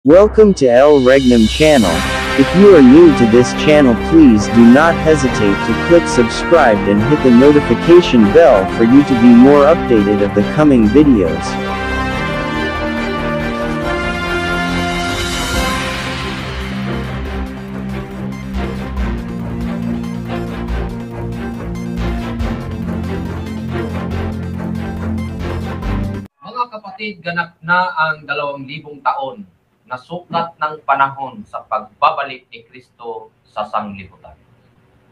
Welcome to El Regnum channel. If you are new to this channel, please do not hesitate to click subscribe and hit the notification bell for you to be more updated of the coming videos. Mga kapatid, ganap na ang 2,000 taon na sukat ng panahon sa pagbabalik ni Kristo sa sanglibutan.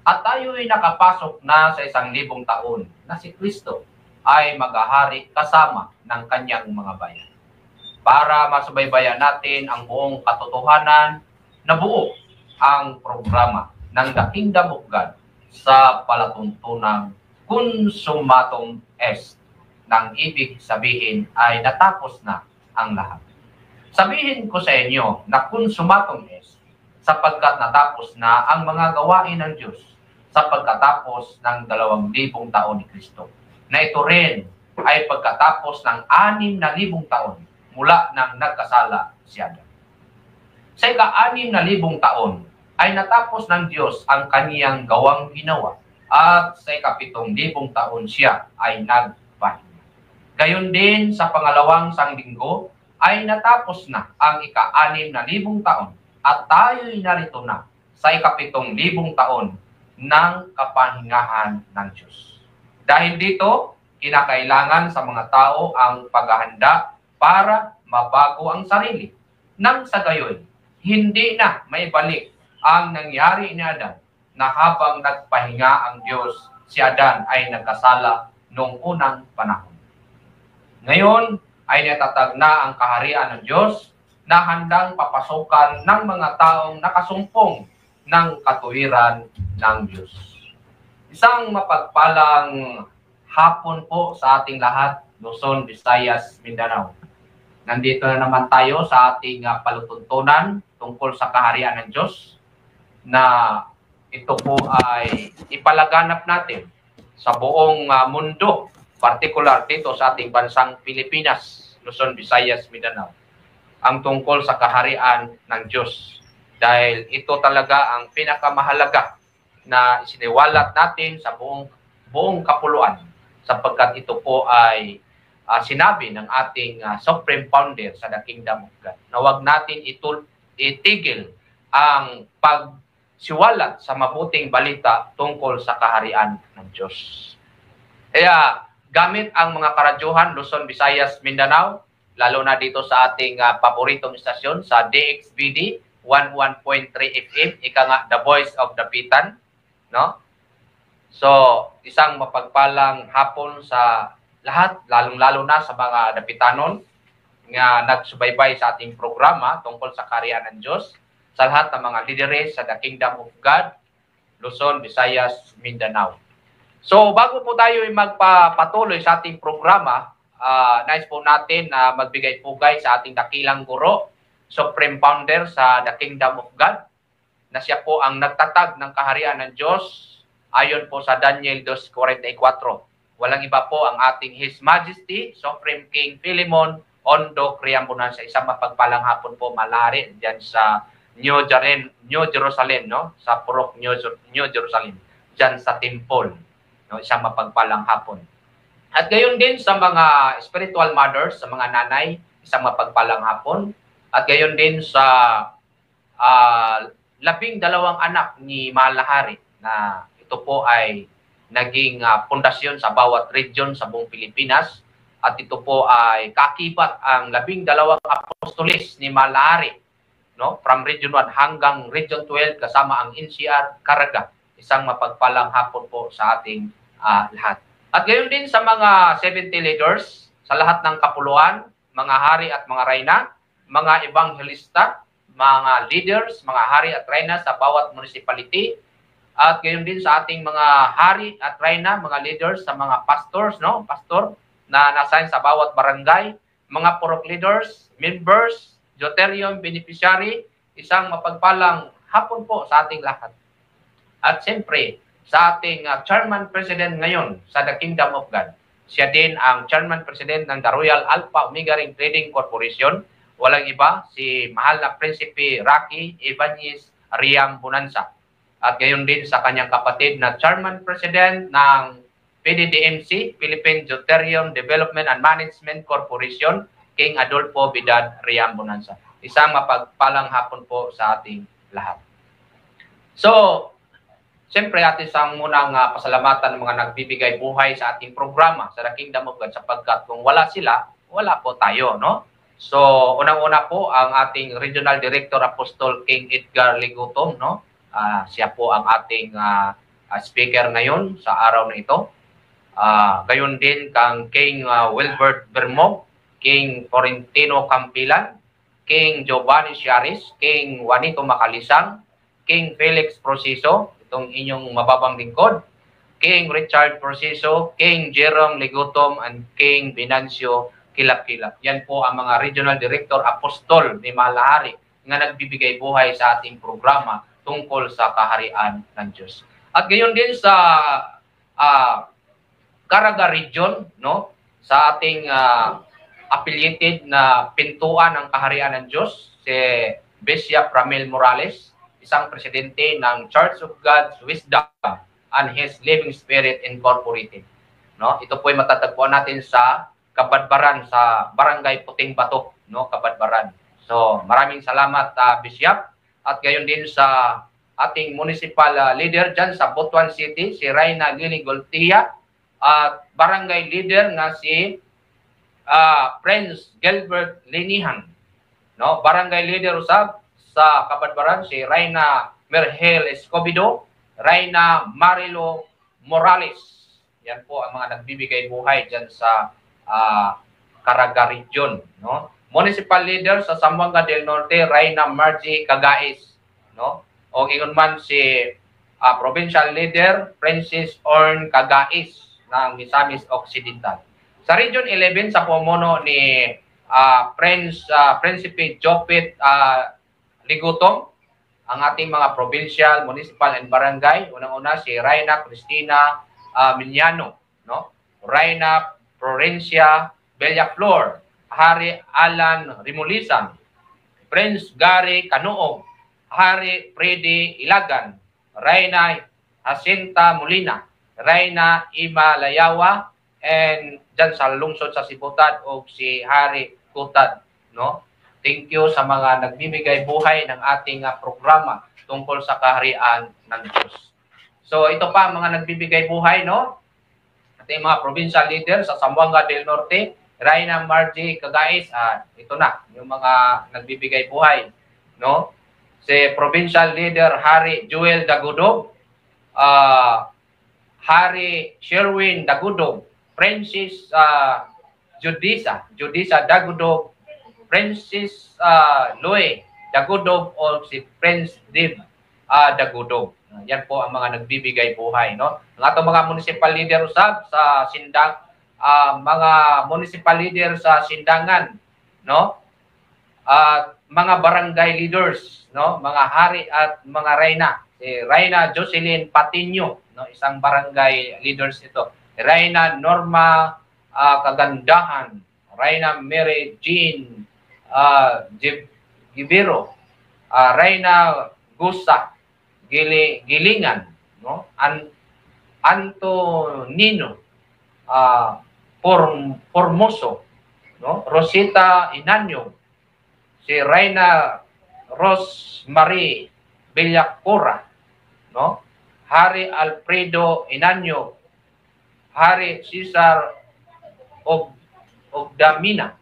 At tayo ay nakapasok na sa 1,000 taon na si Kristo ay maghahari kasama ng kanyang mga bayan. Para masubaybayan natin ang buong katotohanan na buo ang programa ng The Kingdom of God sa palatuntunang Consummatum Est, nang ibig sabihin ay natapos na ang lahat. Sabihin ko sa inyo na consummatum est sapagkat natapos na ang mga gawain ng Diyos sa pagkatapos ng 2,000 taon ni Kristo. Na ito rin ay pagkatapos ng 6,000 taon mula nang nagkasala si Adan. Sa ika-6,000 taon ay natapos ng Diyos ang kaniyang gawang ginawa at sa ika-7,000 taon siya ay nagpahinga. Gayon din sa pangalawang sanglinggo ay natapos na ang ika-6,000 taon at tayo'y narito na sa ika-7,000 taon ng kapahingahan ng Diyos. Dahil dito, kinakailangan sa mga tao ang paghahanda para mabago ang sarili. Nang sa gayon, hindi na may balik ang nangyari ni Adan na habang nagpahinga ang Diyos, si Adan ay nagkasala noong unang panahon. Ngayon, ay natatag na ang kaharian ng Diyos na handang papasukan ng mga taong nakasumpong ng katuwiran ng Diyos. Isang mapagpalang hapon po sa ating lahat, Luzon, Visayas, Mindanao. Nandito na naman tayo sa ating palutuntunan tungkol sa kaharian ng Diyos na ito po ay ipalaganap natin sa buong mundo, particular dito sa ating bansang Pilipinas, Luzon, Visayas, Mindanao, ang tungkol sa kaharian ng Diyos. Dahil ito talaga ang pinakamahalaga na isiniwalat natin sa buong kapuluan sapagkat ito po ay sinabi ng ating Supreme Founder sa The Kingdom of God na huwag natin itigil ang pagsiwalat sa mabuting balita tungkol sa kaharian ng Diyos. Kaya gamit ang mga karadyuhan, Luzon, Visayas, Mindanao, lalo na dito sa ating paboritong istasyon sa DXBD 11.3 FM, ika nga The Voice of the Pitan, no? So, isang mapagpalang hapon sa lahat, lalong-lalo na sa mga Dapitanon nga nagsubaybay sa ating programa tungkol sa kaharian ng Diyos, sa lahat ng mga lideres sa The Kingdom of God, Luzon, Visayas, Mindanao. So, bago po tayo magpapatuloy sa ating programa, nais po natin na magbigay pugay sa ating dakilang guro, Supreme Founder sa The Kingdom of God, na siya po ang nagtatag ng kaharian ng Diyos ayon po sa Daniel 2:44. Walang iba po ang ating His Majesty, Supreme King Philemon Ondo Criambunan, sa isang mapagpalang hapon po malari diyan sa New Jerusalem, no? Sa Purok New Jerusalem, diyan sa temple. No, isang mapagpalang hapon. At gayon din sa mga spiritual mothers, sa mga nanay, isang mapagpalang hapon. At gayon din sa 12 anak ni Mahal na Hari na ito po ay naging pundasyon sa bawat region sa buong Pilipinas. At ito po ay kakibat ang 12 apostolis ni Mahal na Hari, no? From Region 1 hanggang Region 12 kasama ang NCR Caraga. Isang mapagpalang hapon po sa ating lahat. At gayon din sa mga 70 leaders, sa lahat ng kapuluan, mga hari at mga reyna, mga ebanghelista, mga leaders, mga hari at reyna sa bawat municipality, at gayon din sa ating mga hari at reyna, mga leaders, sa mga pastors, no? Pastor na nasign sa bawat barangay, mga purok leaders, members, Deuterium beneficiary, isang mapagpalang hapon po sa ating lahat. At siyempre, sa ating Chairman President ngayon sa The Kingdom of God, Siya din ang Chairman President ng The Royal Alpha Omega Ring Trading Corporation walang iba, si mahal na Prinsipe Rocky Ibanez Riam Bonanza. At gayon din sa kanyang kapatid na Chairman President ng PDDMC, Philippine Deuterium Development and Management Corporation, King Adolfo Vidal Riam Bonanza. Isang mapagpalang hapon po sa ating lahat. So, siyempre atin sang munang pasalamatan ng mga nagbibigay buhay sa ating programa sa The Kingdom of God, sapagkat kung wala sila, wala po tayo, no? So, unang-una po ang ating Regional Director Apostol King Edgar Ligutom, no? Siya po ang ating speaker ngayon sa araw na ito. Gayon din kang King Wilbert Bermog, King Florentino Campilan, King Giovanni Ciaris, King Juanito Macalisang, King Felix Prosiso, itong inyong mababang lingkod, King Richard Prosiso, King Jerome Ligutom, and King Venancio Kilap-Kilap. Yan po ang mga Regional Director Apostol ni Malahari nga nagbibigay buhay sa ating programa tungkol sa kaharian ng Diyos. At gayon din sa Caraga Region, no, sa ating affiliated na pintuan ng kaharian ng Diyos, si Bishop Ramil Morales, isang presidente ng Church of God's Wisdom and His Living Spirit Incorporated. No, ito po ay matatagpuan natin sa Kabadbaran, sa Barangay Puting Bato, no, Kabadbaran. So, maraming salamat Bishop. At gayon din sa ating municipal leader dyan sa Butuan City, si Reyna Gili Goltia, at barangay leader na si Prince Gilbert Linihan. No, barangay leader usab sa Kabadbaran, si Reyna Merhel Escobedo, Reyna Marilo Morales. Yan po ang mga nagbibigay buhay dyan sa Caraga Region. No? Municipal leader sa Zamboanga del Norte, Reyna Margie Cagais. No? O ingon man si provincial leader, Francis Orn Cagais ng Misamis Occidental. Sa Region 11, sa pumuno ni Prinsipe Jopit Ligutom, ang ating mga provincial, municipal, and barangay. Unang-una si Reyna Cristina Miñano, no? Reyna Florencia Bellaflor, Hari Alan Rimulisan, Prince Gary Canuog, Hari Freddy Ilagan, Reyna Jacinta Molina, Reyna Ima Layawa, and dyan sa lungsod sa Sibutad o si Hari Kutad. No? Thank you sa mga nagbibigay buhay ng ating programa tungkol sa kaharian ng Diyos. So ito pa ang mga nagbibigay buhay, no? Ating mga provincial leader sa Zamboanga del Norte, Reyna Margie Cagais, ito na yung mga nagbibigay buhay, no? Si provincial leader Hari Joel Dagudog, Hari Sherwin Dagudog, Francis Judisa Dagudog, Francis Louie Dagudog, o si Prince Dib Dagudog. Yan po ang mga nagbibigay buhay, no? Ang atong mga municipal leader usab sa Sindang, mga municipal leader sa Sindangan, no? Mga barangay leaders, no? Mga hari at mga reyna. Si Reyna Jocelyn Patiño, no? Isang barangay leaders ito. Reyna Norma Kagandahan, Reyna Mary Jean Gibiro, Reyna Gusa Gilingan, no? Antonino Formoso, no? Rosita Inanyo, si Reyna Rosemary Villacura, no? Hari Alfredo Inanyo, Hari Cesar Ogdamina,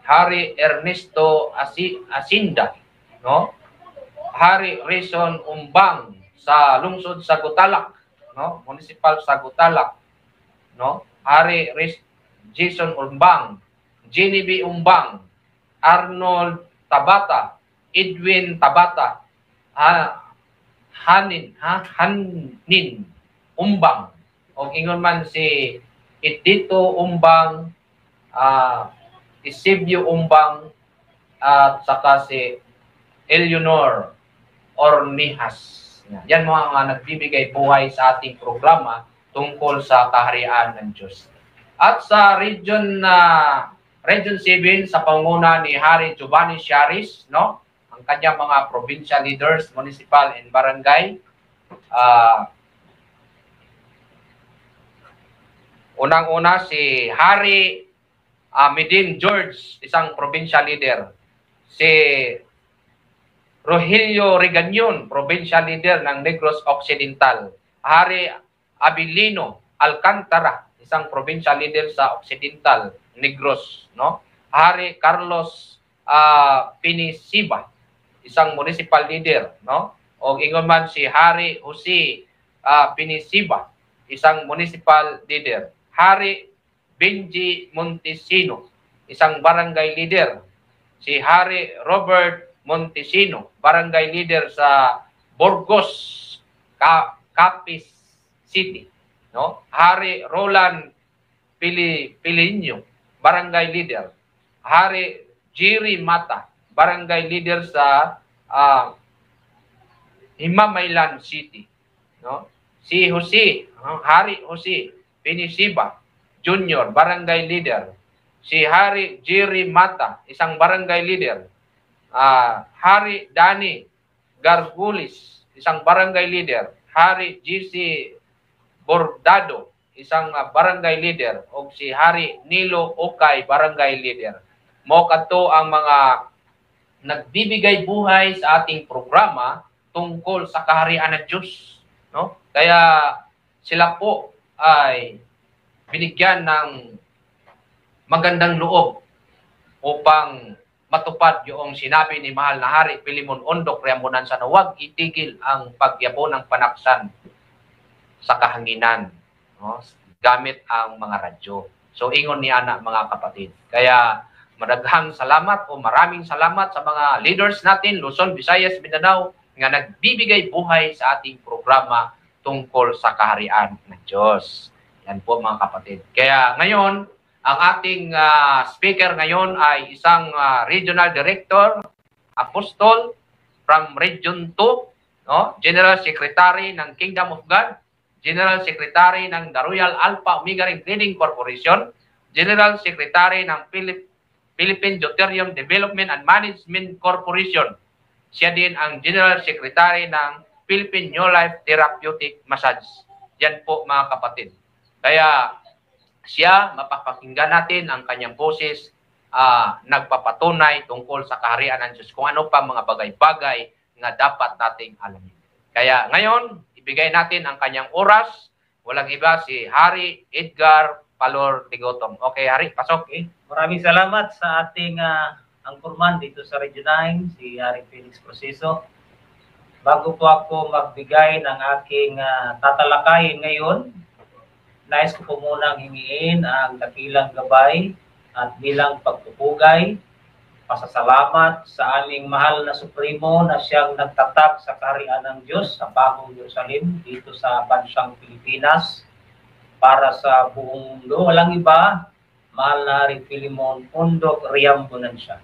Hari Ernesto Asinda, no? Hari Rison Umbang sa lungsod sa Gutalak, no? Municipal sa Gutalak, no? Hari Jason Umbang, Genevieve Umbang, Arnold Tabata, Edwin Tabata, Hanin Umbang, o ingon man si Edito Umbang, Isibyo Umbang, at saka si Eleanor Ornihas. Yan mga nagbibigay buhay sa ating programa tungkol sa kaharian ng Diyos. At sa Region Region 7 sa pangunguna ni Hari Giovanni Ciaris, no? Ang kanyang mga provincial leaders, municipal and barangay. Unang-una si Hari Medin George, isang provincial leader. Si Rogelio Regañon, provincial leader ng Negros Occidental. Hari Abilino Alcantara, isang provincial leader sa Occidental, Negros, no? Hari Carlos Pinisiba, isang municipal leader, no? O ingon man si Hari Jose Pinisiba, isang municipal leader. Hari Benji Montesino, isang barangay leader. Si Hari Robert Montesino, barangay leader sa Burgos, Capiz City, no? Hari Roland Pilinyo, barangay leader. Hari Jerry Mata, barangay leader sa Himamaylan City, no? Si Jose, Hari Jose Pinisiba Junior, barangay leader. Si Hari Jerry Mata, isang barangay leader. Hari Dani Gargulis, isang barangay leader. Hari GC Bordado, isang barangay leader. O si Hari Nilo Okay, barangay leader. Mo kadto ang mga nagbibigay buhay sa ating programa tungkol sa kaharian ng Diyos, no? Kaya sila po ay binigyan ng magandang loob upang matupad yung sinabi ni Mahal na Hari Pilimon Ondok Riambunan na huwag itigil ang pagyabo ng panaksan sa kahanginan, no? Gamit ang mga radyo. So ingon ni ana mga kapatid. Kaya madaghang salamat o maraming salamat sa mga leaders natin, Luzon, Visayas, Mindanao, nga nagbibigay buhay sa ating programa tungkol sa kaharian ng Diyos. Yan po mga kapatid. Kaya ngayon, ang ating speaker ngayon ay isang regional director, apostol from Region 2, no? General Secretary ng Kingdom of God, General Secretary ng The Royal Alpha Omega Trading Corporation, General Secretary ng Philippine Deuterium Development and Management Corporation. Siya din ang General Secretary ng Philippine New Life Therapeutic Massage. Yan po mga kapatid. Kaya siya, mapapakinggan natin ang kanyang boses, nagpapatunay tungkol sa kaharian ng Diyos, kung ano pa mga bagay-bagay na dapat nating alamin. Kaya ngayon, ibigay natin ang kanyang oras. Walang iba si Hari Edgar Palor Digotong. Okay, Hari, pasok. Maraming salamat sa ating anchorman dito sa Region 9, si Hari Felix Proceso. Bago po ako magbigay ng aking tatalakayin ngayon, nais ko po munang hingiin ang dakilang gabay at bilang pagpupugay, pasasalamat sa aming mahal na Supremo na siyang nagtatag sa kaharian ng Diyos sa Bagong Jerusalem dito sa bansang Pilipinas para sa buong mundo. Walang iba, mahal na Hari Pilimon Ondok Riambunan siya.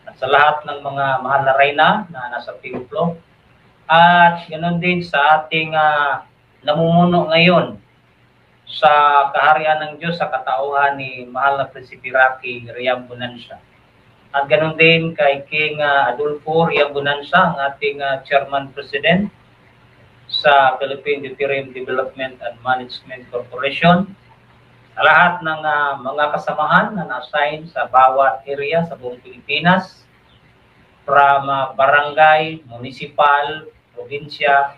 At sa lahat ng mga mahal na reyna na nasa templo, at ganoon din sa ating namumuno ngayon sa kaharian ng Diyos sa katauhan ni mahal na Prinsipe Rocky Riambunan siya. At ganoon din kay King Adolfo Riambunan siya, ang ating Chairman President sa Philippine Deuterium Development and Management Corporation. Sa lahat ng mga kasamahan na na-assign sa bawat area sa buong Pilipinas, from barangay, municipal, probinsya,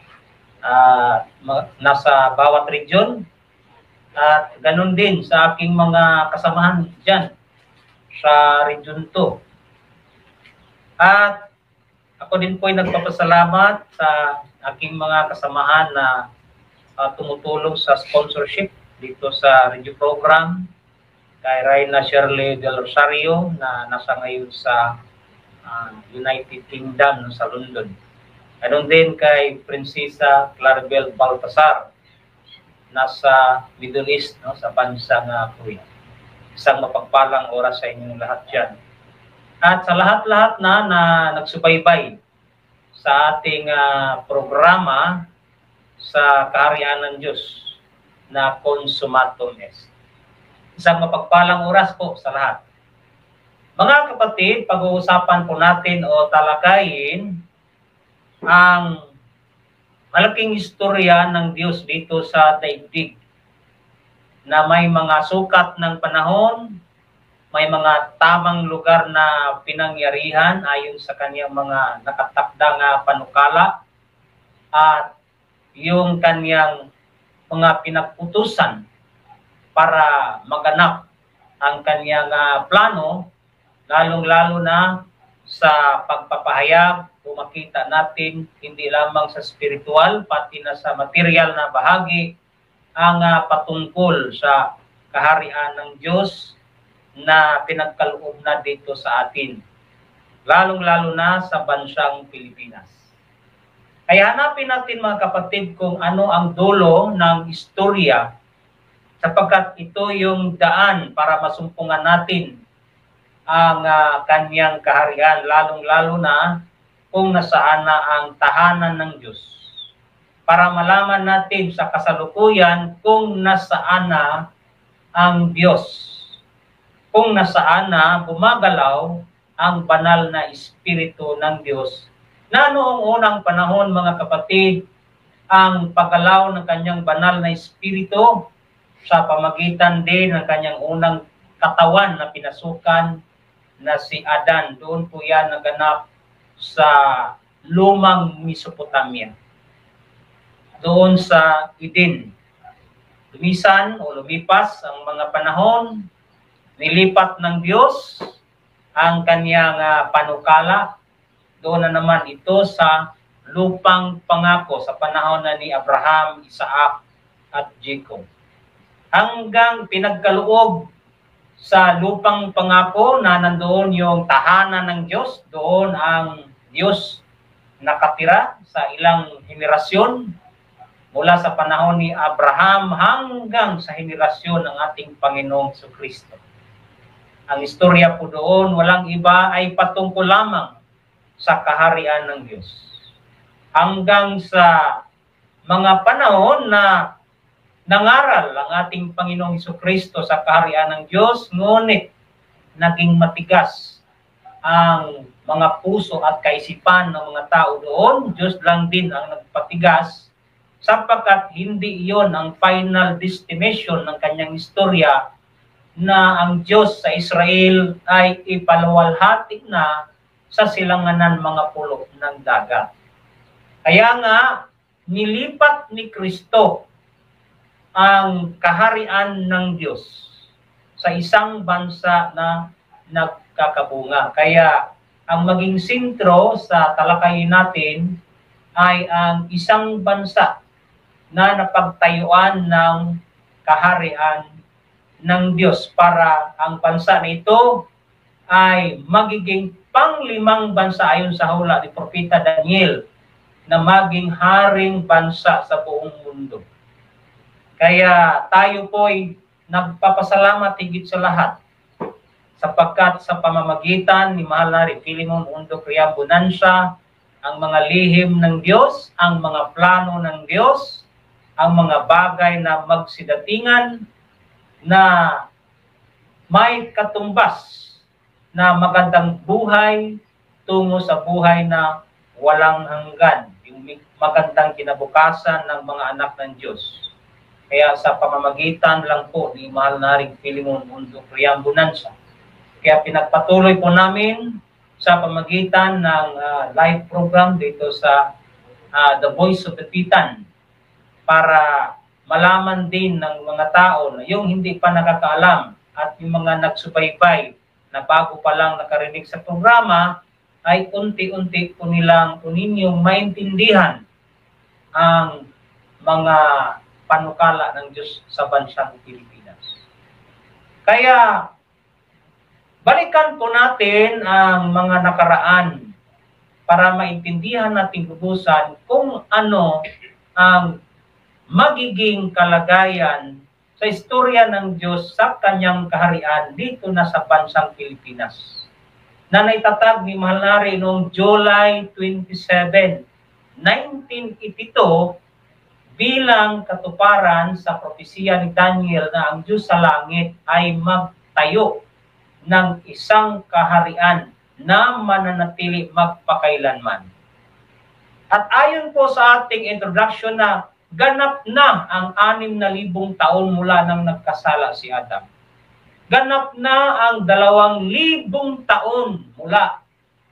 nasa bawat region, at ganun din sa aking mga kasamahan dyan sa Region 2. At ako din po ay nagpapasalamat sa aking mga kasamahan na tumutulong sa sponsorship dito sa radio program, kay Reyna Shirley Del Rosario na nasa ngayon sa United Kingdom sa London. Ganun din kay Prinsesa Claribel Baltasar nasa Middle East, no, sa bansang Korea. Isang mapagpalang oras sa inyong lahat dyan. At sa lahat-lahat na nagsubaybay sa ating programa sa kaharian ng Diyos na Consumatum Est. Isang mapagpalang oras po sa lahat. Mga kapatid, pag-uusapan po natin o talakayin ang malaking istorya ng Diyos dito sa daigdig na may mga sukat ng panahon, may mga tamang lugar na pinangyarihan ayon sa kanyang mga nakatakdang panukala at yung kanyang mga pinagputusan para maganap ang kanyang plano, lalong-lalo na sa pagpapahayag, kung makita natin hindi lamang sa spiritual, pati na sa material na bahagi, ang patungkol sa kaharian ng Diyos na pinagkaloob na dito sa atin, lalong-lalo na sa bansang Pilipinas. Kaya hanapin natin mga kapatid kung ano ang dulo ng istorya, sapagkat ito yung daan para masumpungan natin ang kanyang kaharian, lalong-lalo na kung nasaan na ang tahanan ng Diyos. Para malaman natin sa kasalukuyan kung nasaan na ang Diyos, kung nasaan na gumagalaw ang banal na Espiritu ng Diyos, na noong unang panahon mga kapatid, ang paggalaw ng kanyang banal na Espiritu sa pamagitan din ng kanyang unang katawan na pinasukan na si Adan. Doon po yan naganap sa lumang Mesopotamia, doon sa Eden. Lumisan o lumipas ang mga panahon, nilipat ng Diyos ang kanyang panukala. Doon na naman ito sa lupang pangako sa panahon na ni Abraham, Isaac at Jacob. Hanggang pinagkaloob sa lupang pangako na nandoon yung tahanan ng Diyos, doon ang Diyos nakatira sa ilang henerasyon mula sa panahon ni Abraham hanggang sa henerasyon ng ating Panginoong Jesucristo. Ang istorya po doon, walang iba ay patungkol lamang sa kaharian ng Diyos. Hanggang sa mga panahon na nangaral ang ating Panginoong Jesucristo sa kaharian ng Diyos, ngunit naging matigas ang mga puso at kaisipan ng mga tao doon. Diyos lang din ang nagpatigas, sapagkat hindi iyon ang final destination ng kanyang istorya na ang Diyos sa Israel ay ipaluwalhati na sa silanganan mga pulo ng dagat. Kaya nga, nilipat ni Kristo ang kaharian ng Diyos sa isang bansa na nagkakabunga. Kaya ang maging sentro sa talakayin natin ay ang isang bansa na napagtayuan ng kaharian ng Diyos, para ang bansa na ito ay magiging panglimang bansa ayon sa hula ni Propeta Daniel na maging haring bansa sa buong mundo. Kaya tayo po'y nagpapasalamat higit sa lahat, sapagkat sa pamamagitan ni Mahal na Filimon Undo Criambonancia, ang mga lihim ng Diyos, ang mga plano ng Diyos, ang mga bagay na magsidatingan na may katumbas na magandang buhay tungo sa buhay na walang hanggan, yung magandang kinabukasan ng mga anak ng Diyos. Kaya sa pamamagitan lang po ni Mahal na Filimon Undo Criambonancia, kaya pinagpatuloy po namin sa pamagitan ng live program dito sa The Voice of the Titan, para malaman din ng mga tao na yung hindi pa nakakaalam at yung mga nagsubaybay na bago pa lang nakarinig sa programa, ay unti-unti po ninyong maintindihan ang mga panukala ng Diyos sa bansang Pilipinas. Kaya, balikan po natin ang mga nakaraan para maintindihan natin lubusan kung ano ang magiging kalagayan sa istorya ng Diyos sa kanyang kaharian dito na sa bansang Pilipinas, na naitatag ni Mahal Nari noong July 27, 1982 bilang katuparan sa propesiya ni Daniel na ang Diyos sa langit ay magtayo ng isang kaharian na mananatili magpakailanman. At ayon po sa ating introduction na ganap na ang 6,000 taon mula nang nagkasala si Adam. Ganap na ang 2,000 taon mula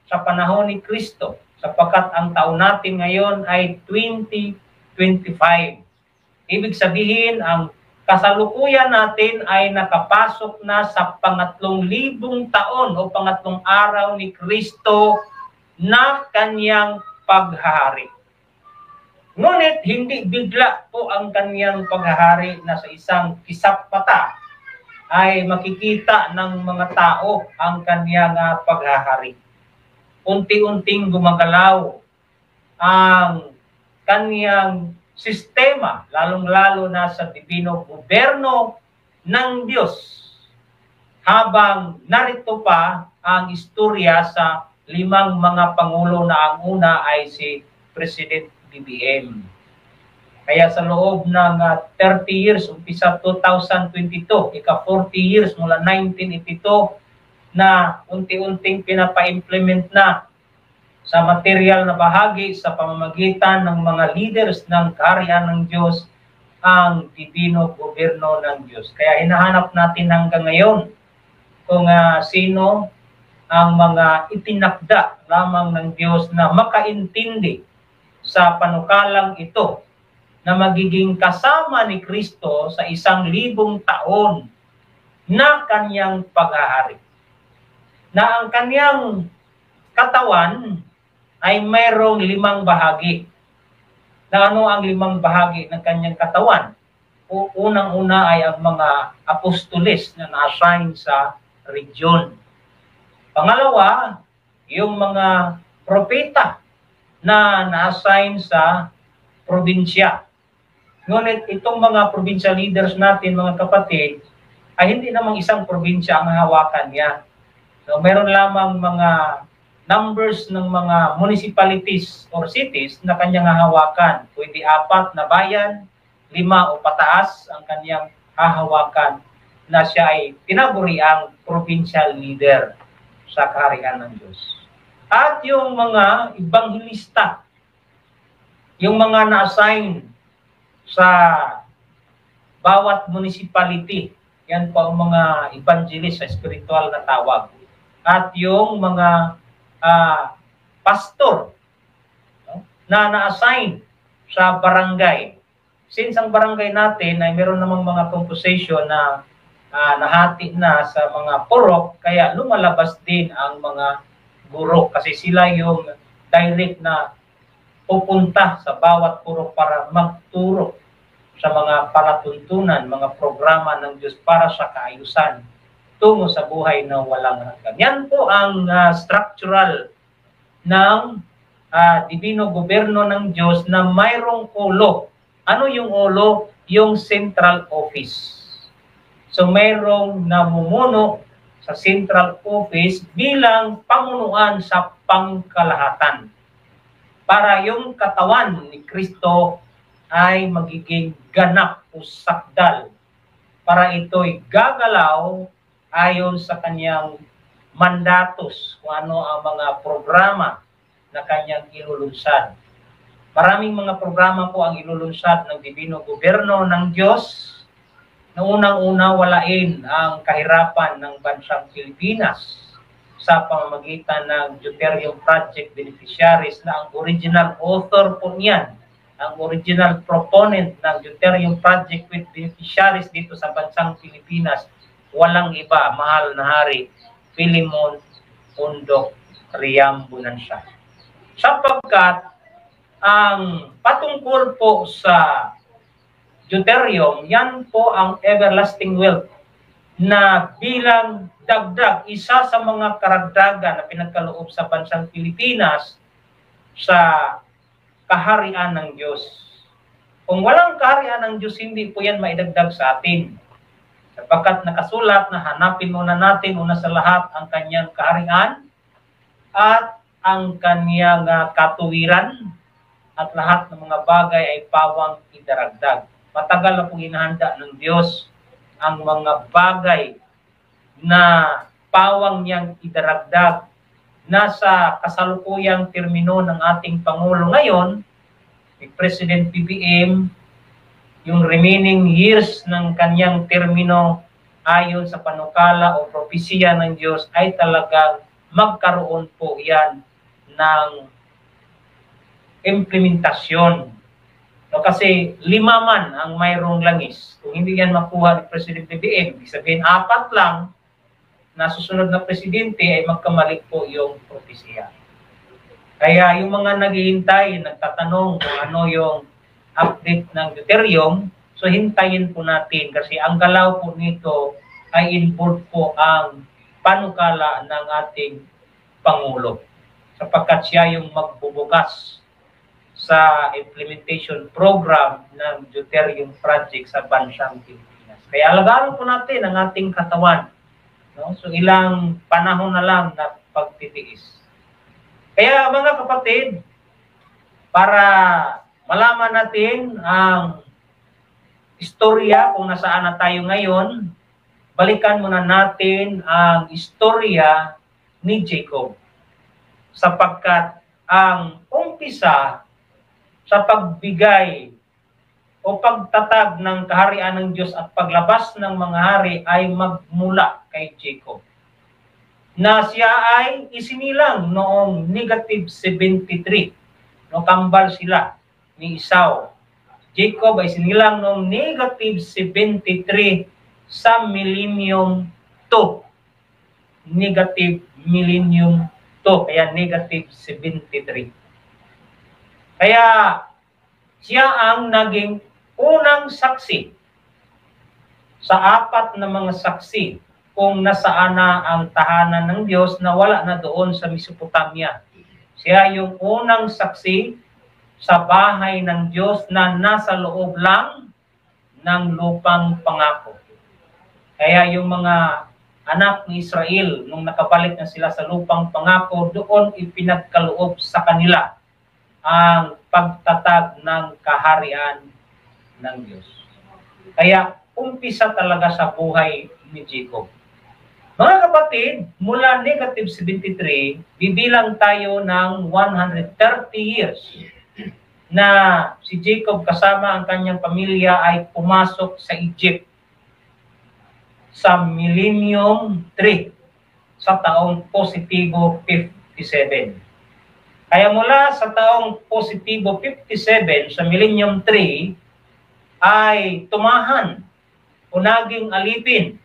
sa panahon ni Kristo, sapagkat ang taon natin ngayon ay 2025. Ibig sabihin, ang kasalukuyan natin ay nakapasok na sa 3,000 taon o 3 araw ni Kristo na kanyang paghahari. Ngunit hindi bigla po ang kanyang paghahari na sa isang kisap mata ay makikita ng mga tao ang kanyang paghahari. Unti-unting gumagalaw ang kanyang sistema, lalong-lalo na sa divino gobyerno ng Diyos. Habang narito pa ang istorya sa 5 mga pangulo na ang una ay si President BBM. Kaya sa loob ng 30 years, umpisa 2022, ika-40 years mula 1982, na unti-unting pinapa-implement na sa material na bahagi sa pamamagitan ng mga leaders ng kaharian ng Diyos ang divino gobyerno ng Diyos. Kaya hinahanap natin hanggang ngayon kung sino ang mga itinakda lamang ng Diyos na makaintindi sa panukalang ito na magiging kasama ni Kristo sa 1,000 taon na kanyang paghahari. Na ang kanyang katawan ay mayroong 5 bahagi. Na ano ang 5 bahagi ng kanyang katawan? Unang-una ay ang mga apostoles na na-assign sa region. Pangalawa, yung mga propeta na na-assign sa probinsya. Ngunit itong mga provincial leaders natin, mga kapatid, ay hindi namang isang probinsya ang hawakan niya. So, meron lamang mga numbers ng mga municipalities or cities na kanyang hahawakan. Pwede 4 na bayan, 5 o pataas ang kanyang hahawakan na siya ay tinaguriang provincial leader sa kaharian ng Diyos. At yung mga ebanghelista, yung mga na-assign sa bawat municipality, yan po ang mga evangelist sa spiritual na tawag. At yung mga pastor na na-assign sa barangay. Since ang barangay natin ay meron namang mga composition na nahati na sa mga purok, kaya lumalabas din ang mga guro kasi sila yung direct na pupunta sa bawat purok para magturo sa mga palatuntunan, mga programa ng Diyos para sa kaayusan tungo sa buhay na walang hanggan. Yan po ang structural ng divino gobyerno ng Diyos na mayroong ulo. Ano yung ulo? Yung central office. So mayroong namumuno sa central office bilang pamunuan sa pangkalahatan. Para yung katawan ni Kristo ay magiging ganap o sakdal. Para ito'y gagalaw ayon sa kanyang mandatos, kung ano ang mga programa na kanyang ilulunsad. Maraming mga programa po ang ilulunsad ng divino gobyerno ng Diyos na unang-una walain ang kahirapan ng bansang Pilipinas sa pamamagitan ng Deuterium Project beneficiaries na ang original author po niyan, ang original proponent ng Deuterium Project with beneficiaries dito sa bansang Pilipinas, walang iba, mahal na hari, Philemon Undok Riambunansya. Sapagkat ang patungkol po sa Deuterium, yan po ang everlasting wealth na bilang dagdag, isa sa mga karagdagan na pinagkaloob sa bansang Pilipinas sa kaharian ng Diyos. Kung walang kaharian ng Diyos, hindi po yan maidagdag sa atin. Sapagkat nakasulat na hanapin muna natin una sa lahat ang kanyang kaharian at ang kanyang katuwiran at lahat ng mga bagay ay pawang idaragdag. Matagal na pong inahanda ng Diyos ang mga bagay na pawang niyang idaragdag. Nasa kasalukuyang termino ng ating Pangulo ngayon, ni President BBM, yung remaining years ng kanyang termino ayon sa panukala o propesya ng Diyos ay talagang magkaroon po yan ng implementasyon. No, kasi 5 man ang mayroong langis. Kung hindi yan makuha ni President BBM, ibig sabihin 4 lang na susunod na presidente ay magkamali po yung propesya. Kaya yung mga naghihintay, nagtatanong kung ano yung update ng deuterium, so hintayin po natin kasi ang galaw po nito ay involved po ang panukala ng ating Pangulo sapagkat siya yung magbubukas sa implementation program ng deuterium project sa bansang Pilipinas. Kaya alagaan po natin ang ating katawan. No? So ilang panahon na lang na pagtitiis. Kaya mga kapatid, para malaman natin ang istorya kung nasaan na tayo ngayon, balikan muna natin ang istorya ni Jacob. Sapagkat ang umpisa sa pagbigay o pagtatag ng kaharian ng Diyos at paglabas ng mga hari ay magmula kay Jacob. Na siya ay isinilang noong negative 73. No, kambal sila ni Esau. Jacob ay sinilang noong negative 73 sa millennium 2. Negative millennium 2. Kaya negative 73. Kaya siya ang naging unang saksi sa 4 na mga saksi kung nasaan na ang tahanan ng Diyos na wala na doon sa Mesopotamia. Siya yung unang saksi sa bahay ng Diyos na nasa loob lang ng lupang pangako. Kaya yung mga anak ni Israel, nung nakabalik na sila sa lupang pangako, doon ipinagkaloob sa kanila ang pagtatag ng kaharian ng Diyos. Kaya umpisa talaga sa buhay ni Jacob. Mga kapatid, mula negative 73, bibilang tayo ng 130 years na si Jacob kasama ang kanyang pamilya ay pumasok sa Egypt sa millennium 3 sa taong positibo 57. Kaya mula sa taong positibo 57 sa millennium 3 ay tumahan o naging alipin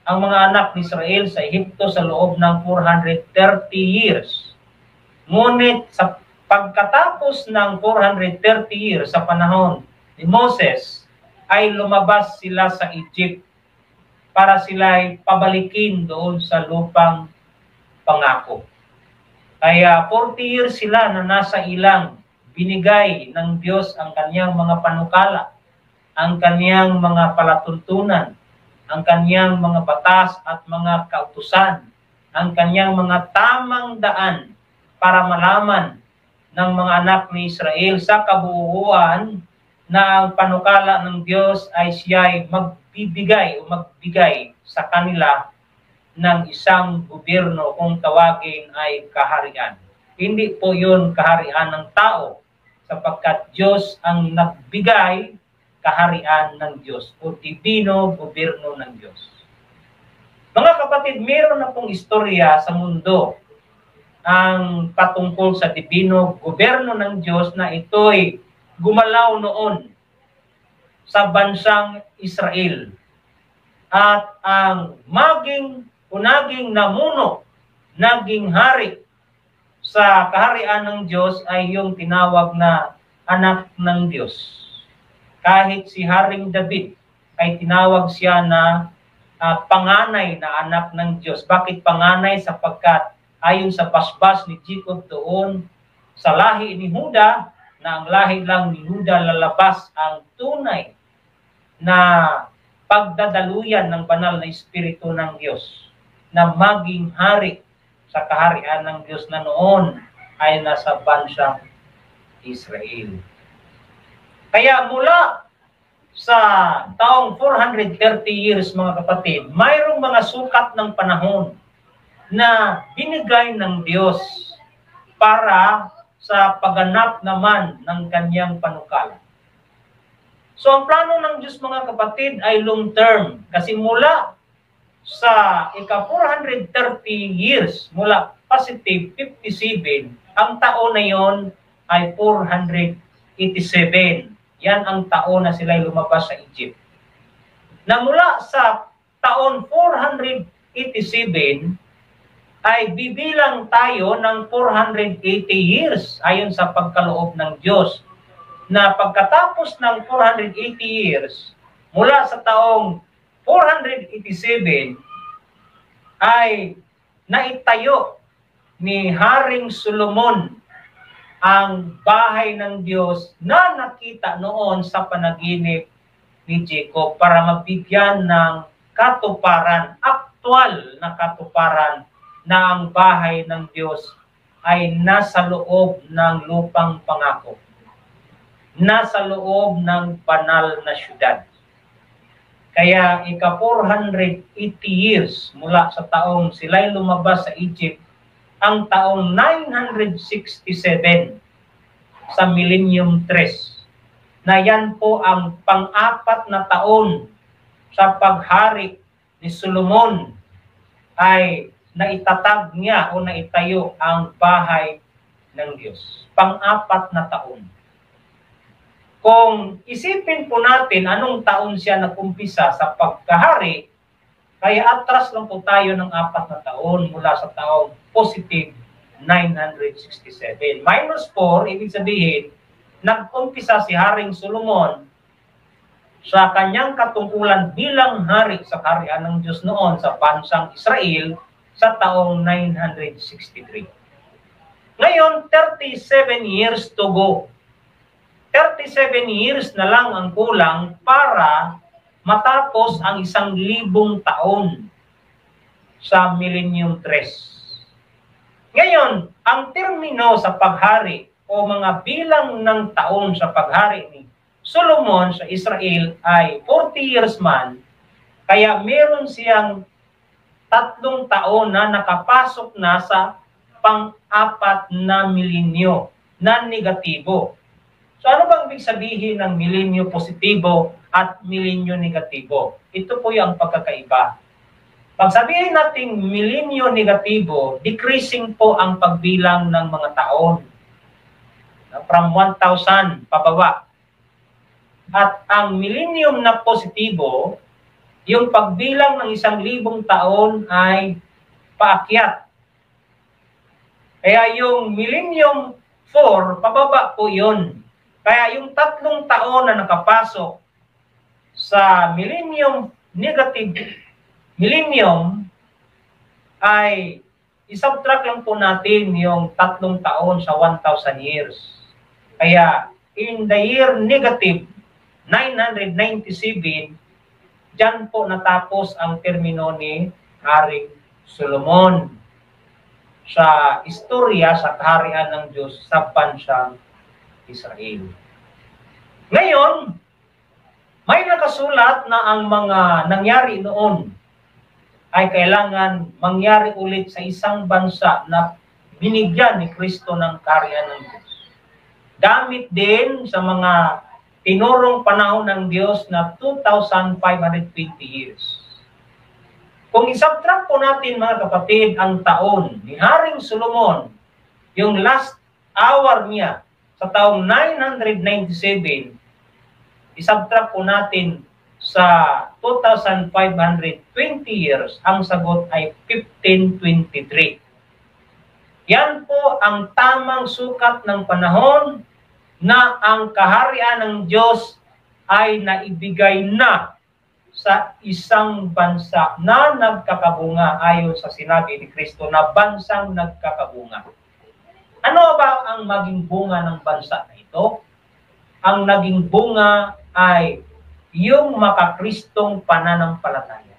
ang mga anak ni Israel sa Ehipto sa loob ng 430 years. Ngunit sa pagkatapos ng 430 years sa panahon ni Moses, ay lumabas sila sa Egypt para sila ay pabalikin doon sa lupang pangako. Kaya 40 years sila na nasa ilang, binigay ng Diyos ang kanyang mga panukala, ang kanyang mga palatuntunan, ang kanyang mga batas at mga kautusan, ang kanyang mga tamang daan para malaman ng mga anak ni Israel sa kabuuan na ang panukala ng Diyos ay siya'y magbibigay o magbigay sa kanila ng isang gobyerno kung tawagin ay kaharian. Hindi po yun kaharian ng tao sapagkat Diyos ang nagbigay kaharian ng Diyos o divino gobyerno ng Diyos. Mga kapatid, meron na pong istorya sa mundo ang patungkol sa divino gobyerno ng Diyos na ito'y gumalaw noon sa bansang Israel. At ang naging namuno, naging hari sa kaharian ng Diyos ay yung tinawag na anak ng Diyos. Kahit si Haring David ay tinawag siya na panganay na anak ng Diyos. Bakit panganay? Sapagkat ayon sa basbas ni Jacob doon sa lahi ni Huda, na ang lahi lang ni Huda lalabas ang tunay na pagdadaluyan ng banal na Espiritu ng Diyos na maging hari sa kaharian ng Diyos na noon ay nasa bansang Israel. Kaya mula sa taong 430 years mga kapatid, mayroong mga sukat ng panahon na binigay ng Diyos para sa pagganap naman ng kanyang panukala. So ang plano ng Diyos mga kapatid ay long term kasi mula sa ika-430 years mula positive 57, ang taon na yon ay 487. Yan ang taon na sila lumabas sa Egypt. Na mula sa taon 487 ay bibilang tayo ng 480 years ayon sa pagkaloob ng Diyos. Na pagkatapos ng 480 years, mula sa taong 487 ay naitayo ni Haring Solomon ang bahay ng Diyos na nakita noon sa panaginip ni Jacob para mabigyan ng katuparan, aktual na katuparan na ang bahay ng Diyos ay nasa loob ng lupang pangako, nasa loob ng banal na syudad. Kaya ika-480 years mula sa taong sila'y lumabas sa Egypt, ang taong 967 sa Millennium 3, na yan po ang pang-apat na taon sa paghari ni Solomon ay naitatag niya o naitayo ang bahay ng Diyos. Pang-apat na taon. Kung isipin po natin anong taon siya nag-umpisa sa pagkahari, kaya atras lang po tayo ng 4 na taon mula sa taong positive 967. Minus 4, ibig sabihin, nag-umpisa si Haring Solomon sa kanyang katungkulan bilang hari sa kaharian ng Diyos noon sa bansang Israel sa taong 963. Ngayon, 37 years to go. 37 years na lang ang kulang para matapos ang 1,000 taon sa Millennium 3. Ngayon, ang termino sa paghari o mga bilang ng taon sa paghari ni Solomon sa Israel ay 40 years man, kaya meron siyang 3 taon na nakapasok na sa pang-4 na milenyo na negatibo. So ano bang ibig sabihin ng milenyo positibo at milenyo negatibo? Ito po yung pagkakaiba. Pag sabihin natin milenyo negatibo, decreasing po ang pagbilang ng mga taon. From 1,000 pababa. At ang millennium na positibo, yung pagbilang ng 1,000 taon ay paakyat. Kaya yung millennium 4, pababa po yun. Kaya yung 3 taon na nakapasok sa millennium negative millennium ay isubtract lang po natin yung 3 taon sa 1,000 years. Kaya in the year negative 997, diyan po natapos ang termino ni Haring Solomon sa istorya sa kaharian ng Diyos sa bansang Israel. Ngayon, may nakasulat na ang mga nangyari noon ay kailangan mangyari ulit sa isang bansa na binigyan ni Kristo ng kaharian ng Diyos. Gamit din sa mga tinurong panahon ng Diyos na 2,520 years. Kung isubtract po natin mga kapatid ang taon ni Haring Solomon, yung last hour niya sa taong 997, isubtract po natin sa 2,520 years, ang sagot ay 1523. Yan po ang tamang sukat ng panahon na ang kaharian ng Diyos ay naibigay na sa isang bansa na nagkakabunga ayon sa sinabi ni Kristo na bansang nagkakabunga. Ano ba ang maging bunga ng bansa na ito? Ang naging bunga ay yung makakristong pananampalataya.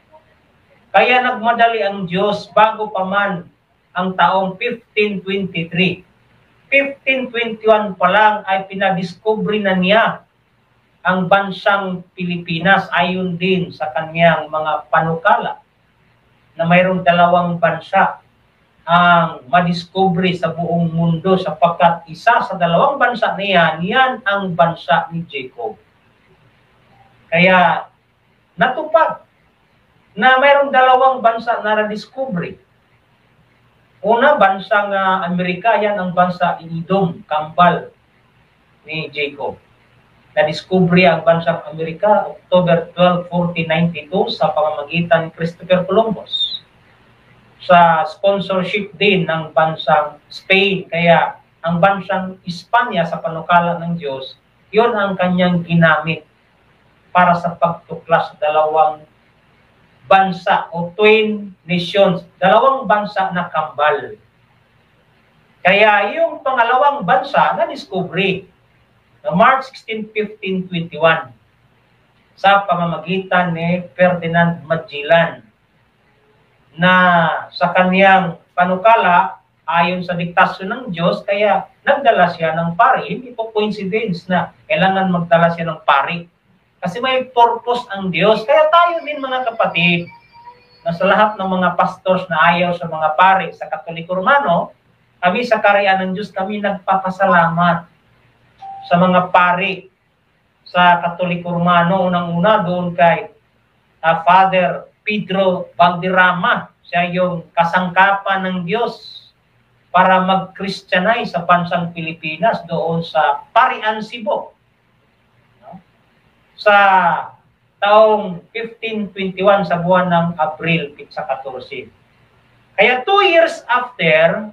Kaya nagmadali ang Diyos bago pa man ang taong 1523. 1521 pa lang ay pinadiscovery na niya ang bansang Pilipinas ayon din sa kanyang mga panukala na mayroong 2 bansa ang madiscovery sa buong mundo sapagkat isa sa dalawang bansa na yan ang bansa ni Jacob. Kaya natupad na mayroong dalawang bansa na na-discovery. Una, bansang Amerika, yan ang bansa Edom, kambal ni Jacob. Na-discovery ang bansang Amerika, October 12, 1492 sa pamamagitan ni Christopher Columbus. Sa sponsorship din ng bansang Spain. Kaya ang bansang Espanya sa panukala ng Diyos, yun ang kanyang ginamit para sa pagtuklas dalawang bansa o twin nations, dalawang bansa na kambal. Kaya yung pangalawang bansa na discovery na March 16, 1521 sa pamamagitan ni Ferdinand Magellan na sa kaniyang panukala ayon sa diktasyon ng Diyos, kaya nagdala siya ng pari. Hindi po coincidence na kailangan magdala siya ng pari. Kasi may purpose ang Diyos. Kaya tayo din mga kapatid, na sa lahat ng mga pastors na ayaw sa mga pari sa Katoliko Romano, kami sa Kaharian ng Diyos, kami nagpapasalamat sa mga pari sa Katoliko Romano. Unang-una doon kay Father Pedro Valderrama. Siya yung kasangkapan ng Diyos para mag-Christianize sa bansang Pilipinas doon sa Parian, Cebu. Sa taong 1521 sa buwan ng Abril sa 14. Kaya 2 years after,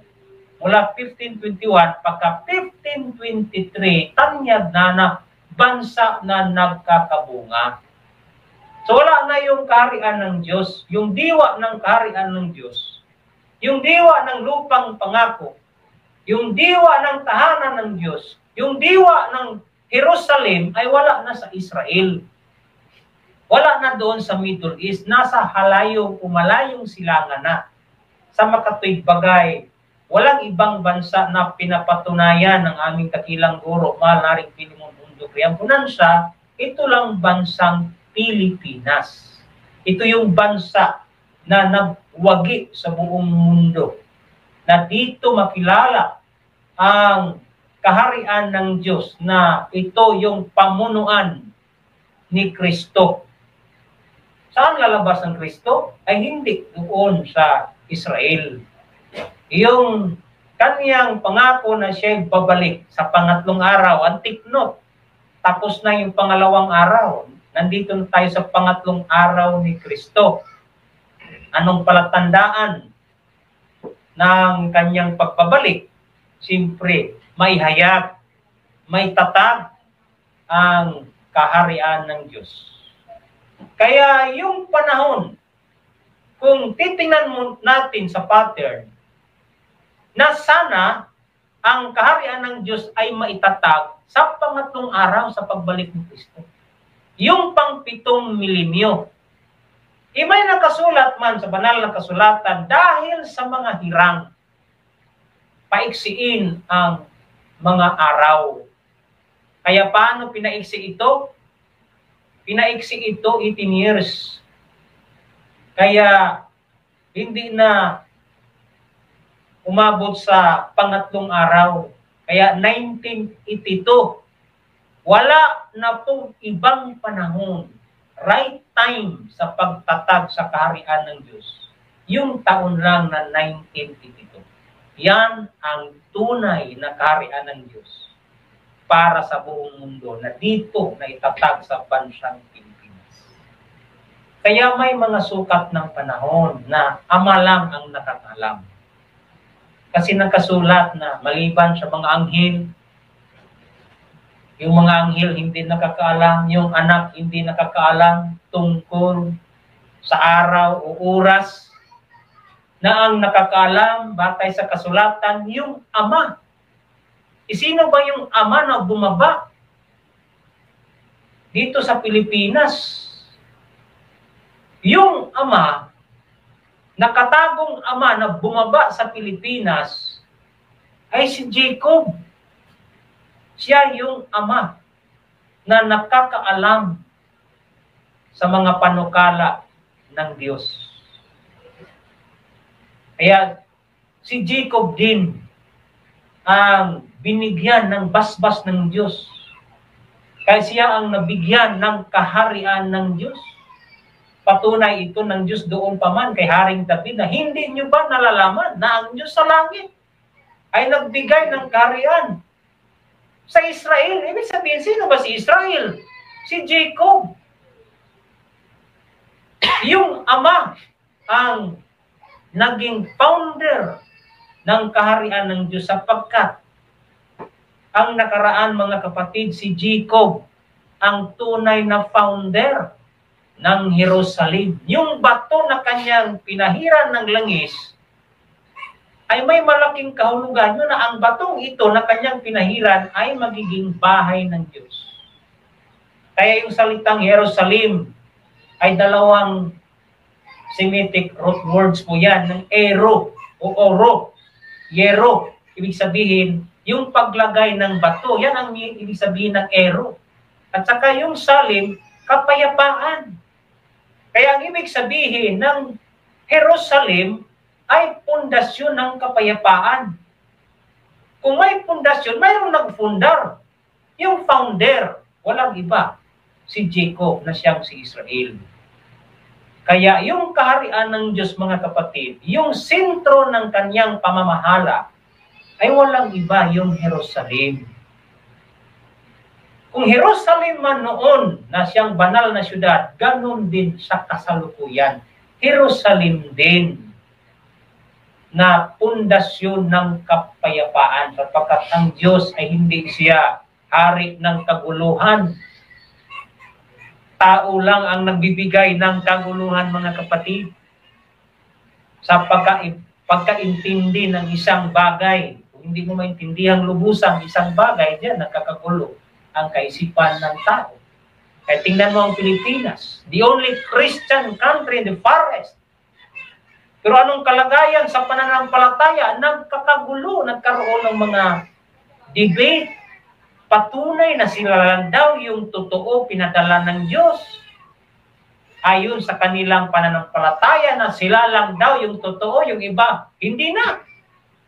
mula 1521, pagka 1523, tanyag na bansa na nagkakabunga. So wala na yung kaharian ng Diyos, yung diwa ng kaharian ng Diyos, yung diwa ng lupang pangako, yung diwa ng tahanan ng Diyos, yung diwa ng Jerusalem ay wala na sa Israel. Wala na doon sa Middle East. Nasa halayong umalayong silangan na. Sa makatuwid bagay, walang ibang bansa na pinapatunayan ng aming kakilang guro, mahal na rin Pilimon Mundo Kriampunansa, ito lang bansang Pilipinas. Ito yung bansa na nagwagi sa buong mundo. Na dito makilala ang kaharian ng Diyos na ito yung pamunuan ni Kristo. Saan lalabas ang Kristo? Ay hindi doon sa Israel. Yung kaniyang pangako na siya'y babalik sa pangatlong araw, ang tiknot. Tapos na yung pangalawang araw. Nandito na tayo sa pangatlong araw ni Kristo. Anong palatandaan ng kanyang pagbabalik? Siyempre, may hayag, may tatag ang kaharian ng Diyos. Kaya yung panahon, kung titingnan natin sa pattern, na sana ang kaharian ng Diyos ay maitatag sa pangatlong araw sa pagbalik ni Kristo. Yung pang-7 milenyo. May nakasulat man sa banal na kasulatan dahil sa mga hirang, paiksiin ang mga araw. Kaya paano pinaiksi ito? Pinaiksi ito 18 years. Kaya hindi na umabot sa pangatlong araw. Kaya 1982, wala na pong ibang panahon, right time sa pagtatag sa kaharian ng Diyos. Yung taon lang na 1982. Yan ang tunay na kaharian ng Diyos para sa buong mundo na dito na itatag sa bansang Pilipinas. Kaya may mga sukat ng panahon na Ama lang ang nakakalam. Kasi nakasulat na maliban sa mga anghel, yung mga anghel hindi nakakaalam, yung anak hindi nakakaalam tungkol sa araw o oras, na ang nakakaalam batay sa kasulatan, yung Ama. Sino ba yung Ama na bumaba dito sa Pilipinas? Yung Ama, nakatagong Ama na bumaba sa Pilipinas ay si Jacob. Siya yung Ama na nakakaalam sa mga panukala ng Diyos. Kaya si Jacob din ang binigyan ng basbas ng Diyos. Kaya siya ang nabigyan ng kaharian ng Diyos. Patunay ito ng Diyos doon pa man kay Haring David na hindi nyo ba nalalaman na ang Diyos sa langit ay nagbigay ng kaharian sa Israel? Ibig sabihin, sino ba si Israel? Si Jacob. Yung ama ang naging founder ng kaharian ng Diyos sapagkat ang nakaraan, mga kapatid, si Jacob ang tunay na founder ng Jerusalem. Yung bato na kanyang pinahiran ng langis ay may malaking kahulugan yun na ang batong ito na kanyang pinahiran ay magiging bahay ng Diyos. Kaya yung salitang Jerusalem ay dalawang Semitic root words po yan, ng ero o oro. Yero, ibig sabihin, yung paglagay ng bato, yan ang ibig sabihin ng ero. At saka yung salim, kapayapaan. Kaya ang ibig sabihin ng Jerusalem ay pundasyon ng kapayapaan. Kung may pundasyon, mayroong nagfundar. Yung founder, walang iba, si Jacob na siyang si Israel. Kaya yung kaharian ng Diyos, mga kapatid, yung sentro ng kanyang pamamahala ay walang iba, yung Jerusalem. Kung Jerusalem man noon na siyang banal na syudad, ganun din sa kasalukuyan. Jerusalem din na pundasyon ng kapayapaan sapagkat ang Diyos ay hindi siya hari ng kaguluhan. Tao lang ang nagbibigay ng kaguluhan, mga kapatid. Sa pagkaintindi ng isang bagay, kung hindi mo maintindihan lubusang isang bagay, diyan nagkakagulo ang kaisipan ng tao. Kaya tingnan mo ang Pilipinas, the only Christian country in the Far East. Pero anong kalagayan sa pananampalataya? Nagkakagulo, nagkaroon ng mga debate. Patunay na sila lang daw yung totoo pinadala ng Diyos. Ayon sa kanilang pananampalataya na sila lang daw yung totoo, yung iba, hindi na.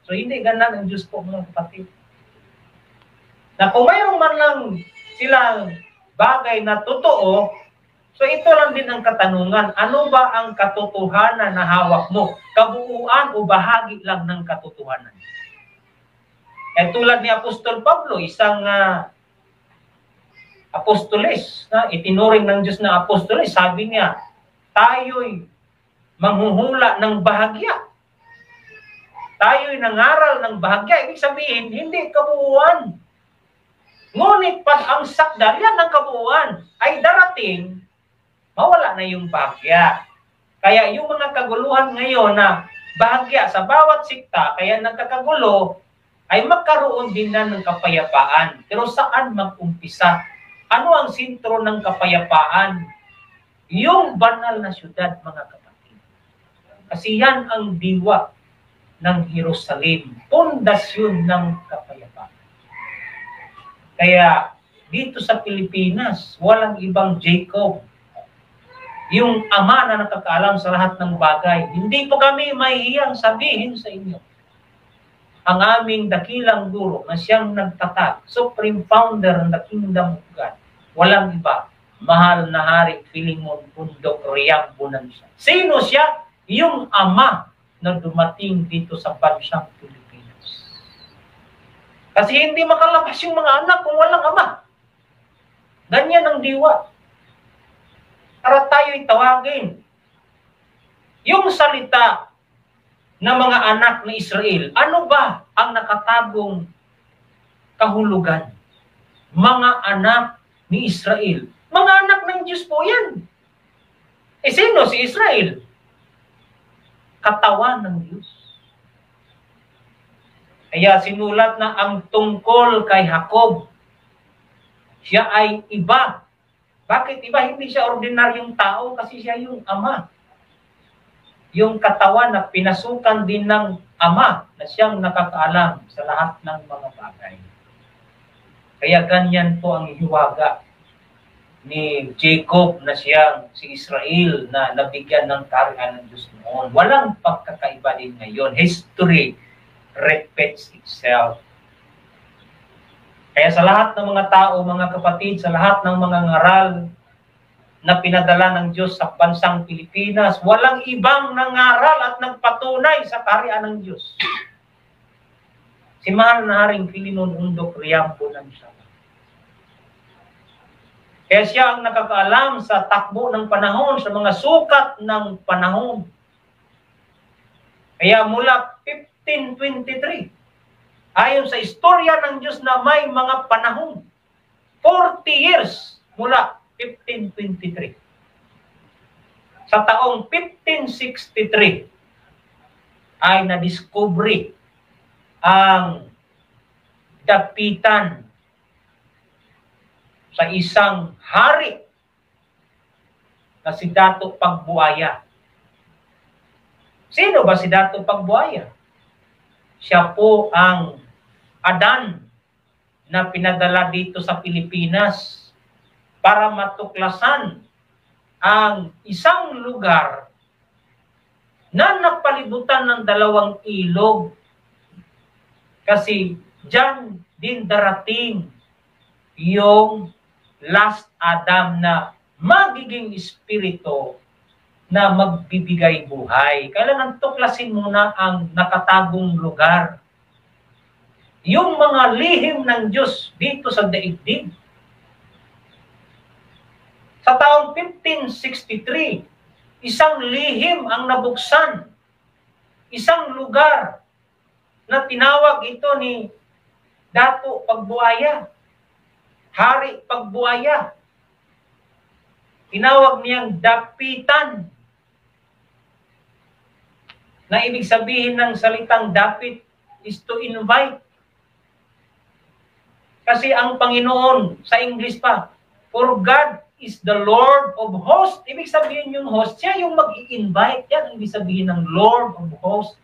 So hindi ganun ang Diyos po, mga kapatid. Na kung mayroon man lang silang bagay na totoo, so ito lang din ang katanungan, ano ba ang katotohanan na hawak mo? Kabuuan o bahagi lang ng katotohanan? Eh tulad ni Apostol Pablo, isang apostoles, itinuring ng Diyos na apostoles, sabi niya, tayo'y manghuhula ng bahagya. Tayo'y nangaral ng bahagya. Ibig sabihin, hindi kabuuan. Ngunit pag ang sakdal, yan ng kabuuan, ay darating, mawala na yung bahagya. Kaya yung mga kaguluhan ngayon na bahagya sa bawat sikta, kaya nagkakagulo, ay magkaroon din na ng kapayapaan. Pero saan mag-umpisa? Ano ang sentro ng kapayapaan? Yung banal na syudad, mga kapatid. Kasi yan ang diwa ng Jerusalem. Pundasyon ng kapayapaan. Kaya dito sa Pilipinas, walang ibang Jacob. Yung ama na nakakaalam sa lahat ng bagay. Hindi po kami mahihiyang sabihin sa inyo. Ang aming dakilang guro na siyang nagtatag, supreme founder ng the kingdom of God. Walang iba, mahal na Hari Philemon Bundok Riang Bonanza. Sino siya? Yung ama na dumating dito sa bansang Pilipinas. Kasi hindi makalabas yung mga anak kung walang ama. Ganyan ang diwa. Para tayo'y tawagin. Yung salita na mga anak ng Israel, ano ba ang nakatagong kahulugan? Mga anak ni Israel. Mga anak ng Diyos po yan. Eh sino si Israel? Katawan ng Diyos. Kaya sinulat na ang tungkol kay Jacob, siya ay iba. Bakit iba? Hindi siya ordinaryong tao kasi siya yung ama. Yung katawan na pinasukan din ng ama na siyang nakakaalam sa lahat ng mga bagay. Kaya ganyan po ang hiwaga ni Jacob na siyang si Israel na nabigyan ng kaharian ng Diyos noon. Walang pagkakaiba din ngayon. History repeats itself. Kaya sa lahat ng mga tao, mga kapatid, sa lahat ng mga ngaral na pinadala ng Diyos sa bansang Pilipinas, walang ibang nangaral at nagpatunay sa kaharian ng Diyos. Si mahal na Haring Filimon Undok Riampo ng Sala. Kaya siya ang nakakaalam sa takbo ng panahon, sa mga sukat ng panahon. Kaya mula 1523, ayon sa istorya ng Diyos na may mga panahon, 40 years mula 1523. Sa taong 1563 ay nadiskubre ang dapitan sa isang hari na si Dato' Pagbuaya. Sino ba si Dato' Pagbuaya? Siya po ang Adan na pinadala dito sa Pilipinas para matuklasan ang isang lugar na napalibutan ng dalawang ilog. Kasi diyan din darating yung last Adam na magiging espiritu na magbibigay buhay. Kailangan tuklasin muna ang nakatagong lugar. Yung mga lihim ng Diyos dito sa daigdig. Sa taong 1563, isang lihim ang nabuksan. Isang lugar na tinawag ito ni Dato' Pagbuaya. Hari Pagbuaya. Tinawag niyang dapitan. Na ibig sabihin ng salitang dapit is to invite. Kasi ang Panginoon, sa English pa, for God is the Lord of hosts. Ibig sabihin yung host, siya yung mag-i-invite. Yan, ibig sabihin ng Lord of hosts.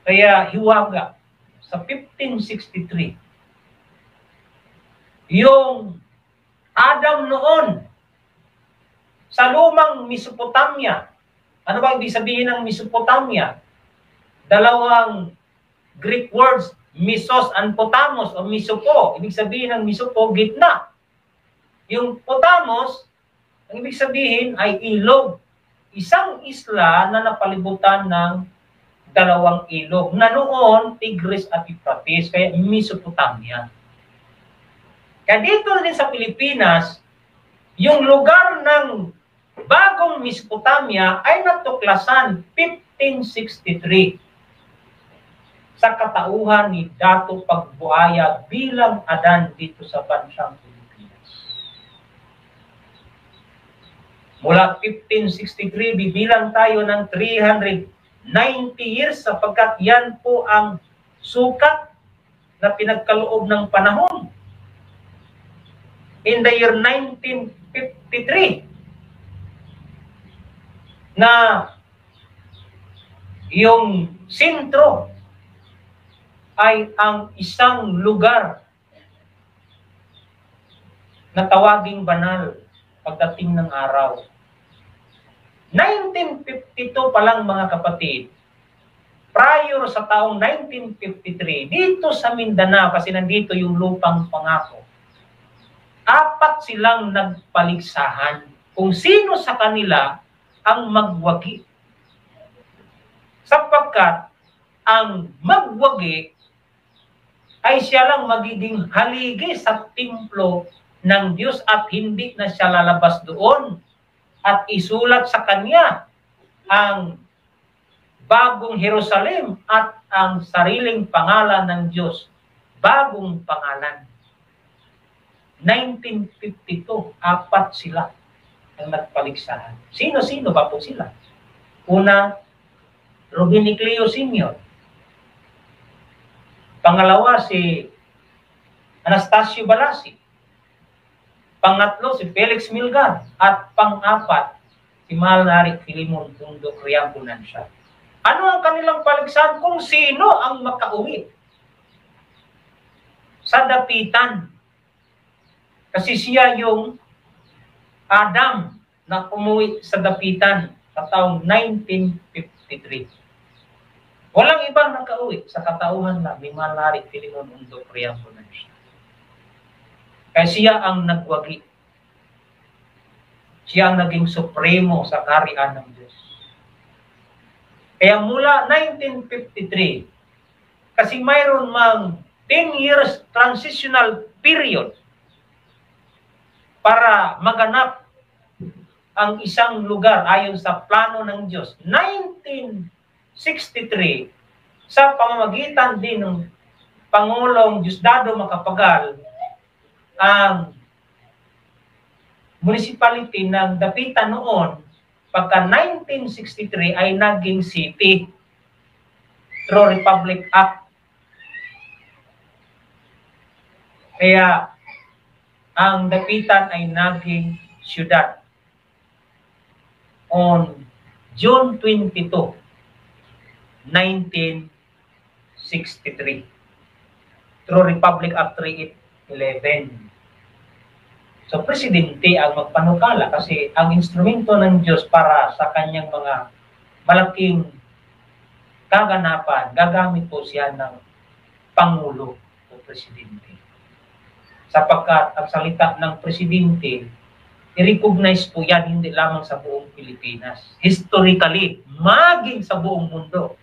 Kaya hiwaga, sa 1563, yung Adam noon, sa lumang Mesopotamia. Ano ba ibig sabihin ng Mesopotamia? Dalawang Greek words, Mesos and Potamos o Mesopo. Ibig sabihin ng Mesopo, gitna. Yung Potamos, ang ibig sabihin ay ilog. Isang isla na napalibutan ng dalawang ilog. Na noon, Tigris at Euphrates, kaya Mesopotamia. Kaya dito din sa Pilipinas, yung lugar ng bagong Mesopotamia ay natuklasan 1563 sa katauhan ni Dato' Pagbuaya bilang Adan dito sa bansang Pilipinas. Mula 1563, bibilang tayo ng 390 years sapagkat yan po ang sukat na pinagkaloob ng panahon. In the year 1953, na yung sentro ay ang isang lugar na tawaging banal pagdating ng araw. 1952 pa lang mga kapatid, prior sa taong 1953, dito sa Mindanao, kasi nandito yung lupang pangako, 4 silang nagpaligsahan kung sino sa kanila ang magwagi. Sapagkat ang magwagi ay siya lang magiging haligi sa templo ng Diyos at hindi na siya lalabas doon at isulat sa kanya ang bagong Jerusalem at ang sariling pangalan ng Diyos. Bagong pangalan. 1952, 4 sila ang nagpaligsahan. Sino-sino ba po sila? Una, Rubinicleo Sr. Pangalawa, si Anastasio Balasi. Pangatlo, si Felix Milgar. At pang-apat, si mahal na Haring Filimon Undok Riampo ng Sala. Ano ang kanilang paligsahan? Kung sino ang makauwi sa dapitan. Kasi siya yung Adam na umuwi sa dapitan sa taong 1953. Walang ibang nakauwi sa katauhan lang ni Manari Filimon Undo Priampo na siya. Kaya siya ang nagwagi. Siya ang naging supremo sa kaharian ng Diyos. Kaya mula 1953, kasi mayroon mang 10 years transitional period para maganap ang isang lugar ayon sa plano ng Diyos. 1963, sa pamamagitan din ng Pangulong Diosdado Macapagal, ang municipality ng Dapitan noon, pagka 1963 ay naging city through Republic Act. Kaya ang Dapitan ay naging siyudad. On June 22, 1963 through Republic Act 3811. So, presidente ang magpanukala kasi ang instrumento ng Diyos para sa kanyang mga malaking kaganapan, gagamit po siya ng Pangulo o Presidente. Sapagkat ang salita ng Presidente, i-recognize po yan hindi lamang sa buong Pilipinas. Historically, maging sa buong mundo.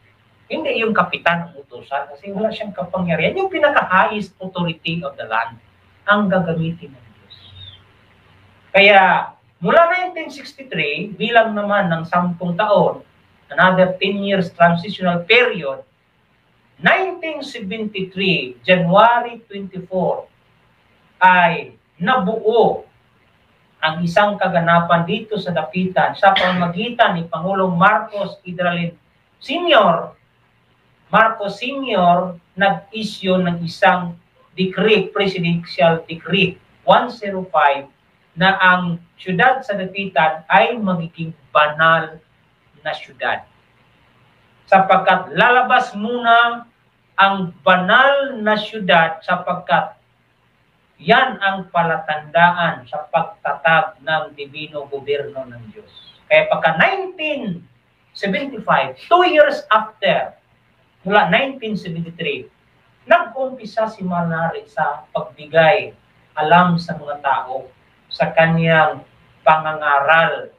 Hindi yung kapitan ng utusan kasi wala siyang kapangyarihan. Yung pinaka-highest authority of the land ang gagamitin ng Diyos. Kaya mula 1963, bilang naman ng 10 taon, another 10 years transitional period, 1973, January 24, ay nabuo ang isang kaganapan dito sa Dapitan sa pamamagitan ni Pangulong Marcos Idralin Sr. Marcos Sr. nag-issue ng isang decree, presidential decree 105, na ang syudad sa Dapitan ay magiging banal na syudad. Sapagkat lalabas muna ang banal na syudad sapagkat yan ang palatandaan sa pagtatag ng divino gobyerno ng Diyos. Kaya pagka 1975, 2 years after, mula 1973, nag-umpisa si Manari sa pagbigay alam sa mga tao sa kanyang pangangaral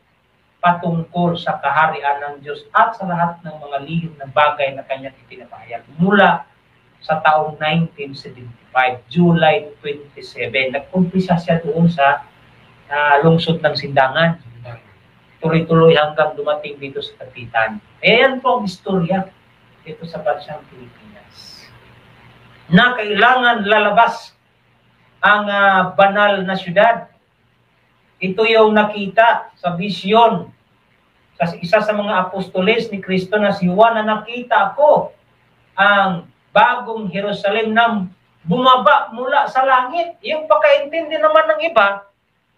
patungkol sa kaharian ng Diyos at sa lahat ng mga lihim na bagay na kanyang itinapahayag mula sa taong 1975, July 27. Nag-umpisa siya doon sa lungsod ng Sindangan. Tuloy-tuloy hanggang dumating dito sa Dapitan. Ayan po ang istorya dito sa bansang Pilipinas. Na kailangan lalabas ang banal na syudad. Ito yung nakita sa visyon sa isa sa mga apostoles ni Kristo na si Juan na nakita ko ang bagong Jerusalem na bumaba mula sa langit. Yung pagkaintindi naman ng iba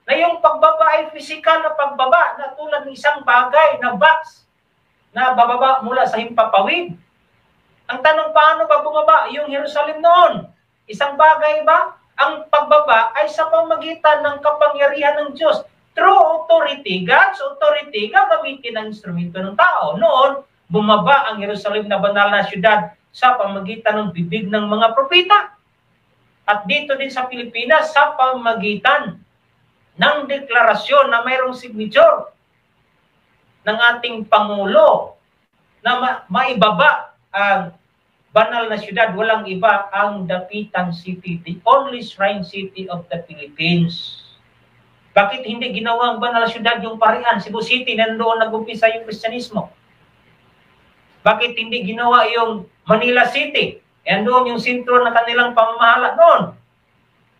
na yung pagbaba ay physical na pagbaba na tulad ng isang bagay na box na bababa mula sa himpapawid. Ang tanong, paano ba bumaba yung Jerusalem noon? Isang bagay ba? Ang pagbaba ay sa pamamagitan ng kapangyarihan ng Diyos. Through authority, God's authority, gagamitin ang instrumento ng tao. Noon, bumaba ang Jerusalem na banal na syudad sa pamamagitan ng bibig ng mga propeta. At dito din sa Pilipinas, sa pamamagitan ng deklarasyon na mayroong signature ng ating Pangulo na maibaba ang banal na syudad, walang iba ang Dapitan City, the only shrine city of the Philippines. Bakit hindi ginawa ang banal na syudad yung Parian, Cebu City, nandoon nag-umpisa yung Kristyanismo? Bakit hindi ginawa yung Manila City? Nandoon yung sentro ng kanilang pamamahala noon.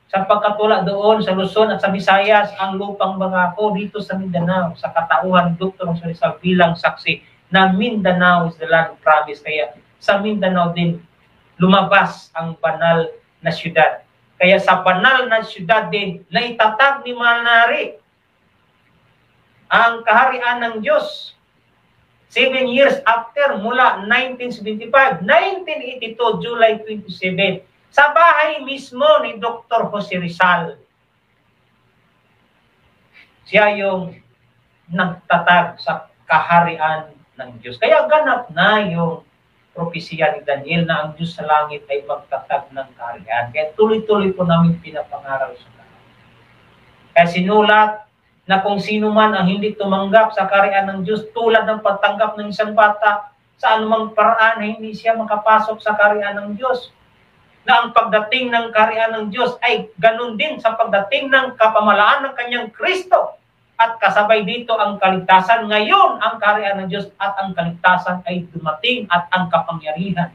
Sapagkat wala doon sa Luzon at sa Visayas ang lupang bangako dito sa Mindanao. Sa katauhan, Dr. Rizal bilang saksi na Mindanao is the land of promise. Kaya sa Mindanao din lumabas ang banal na syudad. Kaya sa banal na syudad din na itatag ni Manari ang kaharian ng Diyos. 7 years after, mula 1975, 1982, July 27, sa bahay mismo ni Dr. Jose Rizal. Siya yung nagtatag sa kaharian ng Diyos. Kaya ganap na yung propesya ni Daniel na ang Diyos sa langit ay magtatag ng kaharian. Kaya tuloy-tuloy po namin pinapangaral sa lahat. Kaya sinulat na kung sino man ang hindi tumanggap sa kaharian ng Diyos tulad ng pagtanggap ng isang bata sa anumang paraan na hindi siya makapasok sa kaharian ng Diyos. Na ang pagdating ng kaharian ng Diyos ay ganun din sa pagdating ng kapamalaan ng kanyang Kristo. At kasabay dito ang kaligtasan. Ngayon, ang kaharian ng Diyos at ang kaligtasan ay dumating at ang kapangyarihan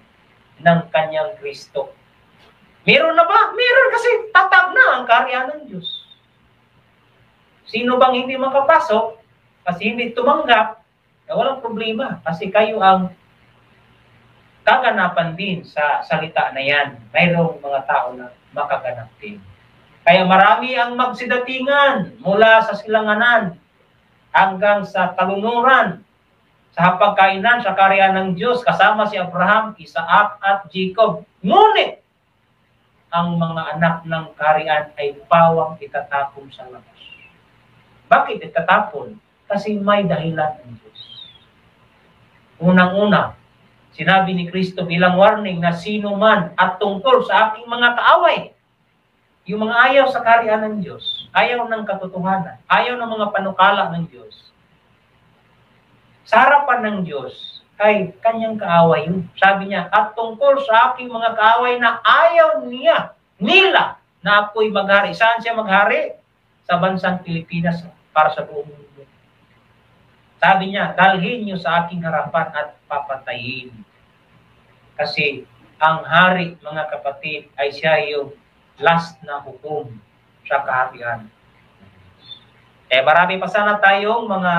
ng kanyang Kristo. Meron na ba? Meron kasi tatag na ang kaharian ng Diyos. Sino bang hindi makapasok? Kasi hindi tumanggap, eh, walang problema. Kasi kayo ang kaganapan din sa salita na yan. Mayroong mga tao na makaganap din. Kaya marami ang magsidatingan mula sa silanganan hanggang sa kalunuran, sa hapagkainan, sa kaharian ng Diyos, kasama si Abraham, Isaac at Jacob. Ngunit, ang mga anak ng kaharian ay pawang itatapon sa labas. Bakit itatapon? Kasi may dahilan ng Diyos. Unang-una, sinabi ni Kristo bilang warning na sino man at tungkol sa aking mga kaaway, yung mga ayaw sa kaharian ng Diyos, ayaw ng katotohanan, ayaw ng mga panukala ng Diyos, sa harapan ng Diyos, ay kanyang kaaway yun. Sabi niya, at tungkol sa aking mga kaaway na ayaw nila na ako'y maghari. Saan siya maghari? Sa bansang Pilipinas para sa buong mundo. Sabi niya, dalhin niyo sa aking harapan at papatayin. Kasi ang hari, mga kapatid, ay siya yung last na hukom sa kaharian. Marami pa sana tayong mga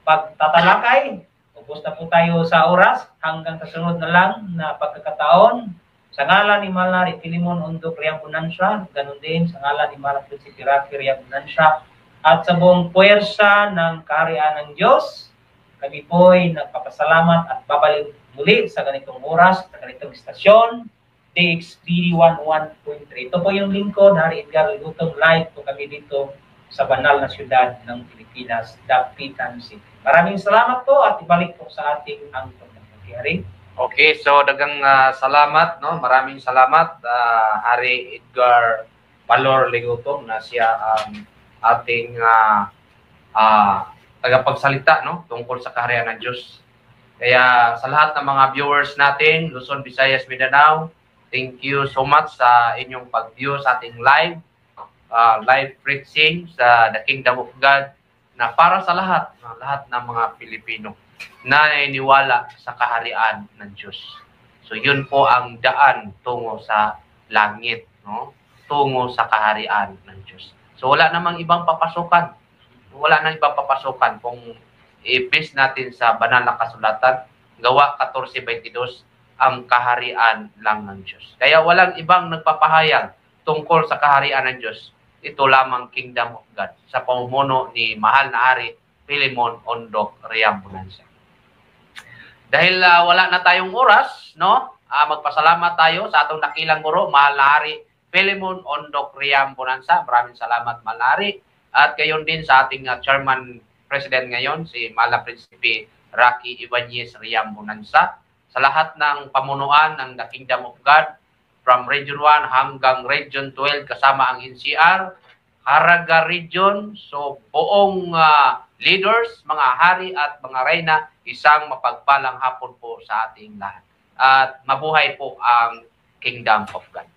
pagtatalakay. Ubus na po tayo sa oras. Hanggang kasunod na lang na pagkakataon. Sa ngalan ni Malnari Filimon Ondok Riang Bunansya, ganun din sa ngalan ni Malnari Prinsipe Rocky Riang Bunansya, at sa buong puwersa ng kaharian ng Diyos, kami po'y nagpapasalamat at babalik muli sa ganitong oras, sa ganitong istasyon, DXPD 11.3. Ito po yung lingkod, Hari Edgar Ligutong, live po kami dito sa banal na syudad ng Pilipinas, Dapitan City. Maraming salamat po at ibalik po sa ating ang pagkakari. Okay, so dagang salamat, no? Maraming salamat, Hari Edgar Palor Ligutong, na siya ating tagapagsalita, no, tungkol sa kaharian ng Diyos. Kaya sa lahat ng mga viewers natin, Luzon, Visayas, Mindanao, thank you so much sa inyong pag-view sa ating live preaching sa The Kingdom of God, na para sa lahat ng mga Pilipino na naniniwala sa kaharian ng Diyos. So yun po ang daan tungo sa langit, no? Tungo sa kaharian ng Diyos. So wala namang ibang papasukan. Wala nang ibang papasukan kung i-base natin sa banal na kasulatan, Gawa 14:22, ang kaharian lang ng Diyos. Kaya walang ibang nagpapahayag tungkol sa kaharian ng Diyos. Ito lamang Kingdom of God sa pamumuno ni mahal na Hari Filimon Ondok Riang Bunansya. Dahil wala na tayong oras, no? Magpasalamat tayo sa atong dakilang guro, mahal na Hari Filimon Ondok Riang Bunansya. Maraming salamat, mahal na Hari. At gayon din sa ating chairman president ngayon, si mahal na Prinsipe Rocky Ibanez Riang Bunansya. Sa lahat ng pamunuan ng The Kingdom of God, from Region 1 hanggang Region 12 kasama ang NCR, Caraga Region, so buong leaders, mga hari at mga reyna, isang mapagpalang hapon po sa ating lahat. At mabuhay po ang Kingdom of God.